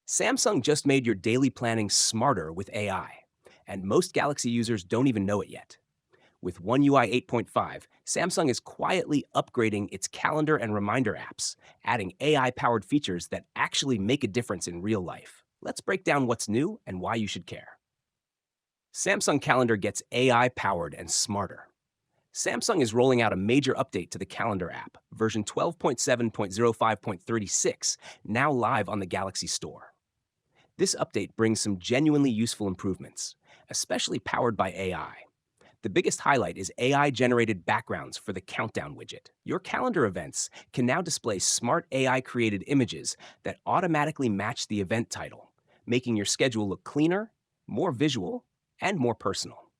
Samsung just made your daily planning smarter with AI, and most Galaxy users don't even know it yet. With One UI 8.5, Samsung is quietly upgrading its calendar and reminder apps, adding AI powered features that actually make a difference in real life. Let's break down what's new and why you should care. Samsung Calendar gets AI powered and smarter. Samsung is rolling out a major update to the Calendar app, version 12.7.05.36, now live on the Galaxy Store. This update brings some genuinely useful improvements, especially powered by AI. The biggest highlight is AI-generated backgrounds for the countdown widget. Your calendar events can now display smart AI-created images that automatically match the event title, making your schedule look cleaner, more visual, and more personal.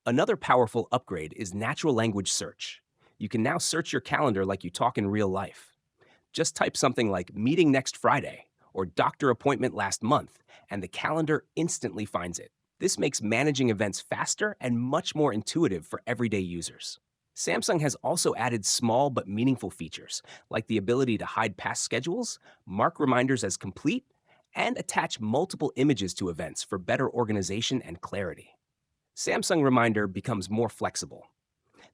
Another powerful upgrade is natural language search. You can now search your calendar like you talk in real life. Just type something like meeting next Friday or doctor appointment last month, and the calendar instantly finds it. This makes managing events faster and much more intuitive for everyday users. Samsung has also added small but meaningful features, like the ability to hide past schedules, mark reminders as complete, and attach multiple images to events for better organization and clarity. Samsung Reminder becomes more flexible.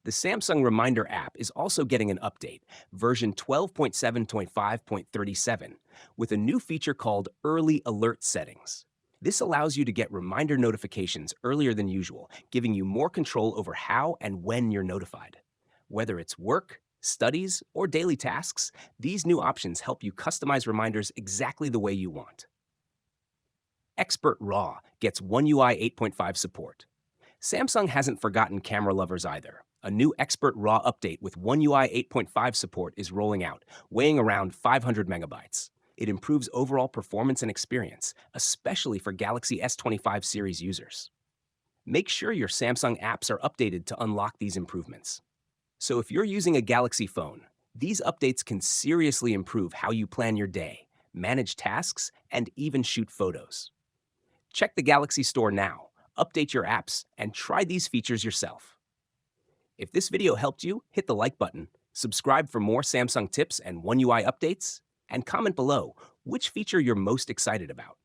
The Samsung Reminder app is also getting an update, version 12.7.5.37, with a new feature called Early Alert Settings. This allows you to get reminder notifications earlier than usual, giving you more control over how and when you're notified. Whether it's work, studies, or daily tasks, these new options help you customize reminders exactly the way you want. Expert RAW gets One UI 8.5 support. Samsung hasn't forgotten camera lovers either. A new Expert RAW update with One UI 8.5 support is rolling out, weighing around 500 megabytes. It improves overall performance and experience, especially for Galaxy S25 series users. Make sure your Samsung apps are updated to unlock these improvements. So if you're using a Galaxy phone, these updates can seriously improve how you plan your day, manage tasks, and even shoot photos. Check the Galaxy Store now, update your apps, and try these features yourself. If this video helped you, hit the like button, subscribe for more Samsung tips and One UI updates, and comment below which feature you're most excited about.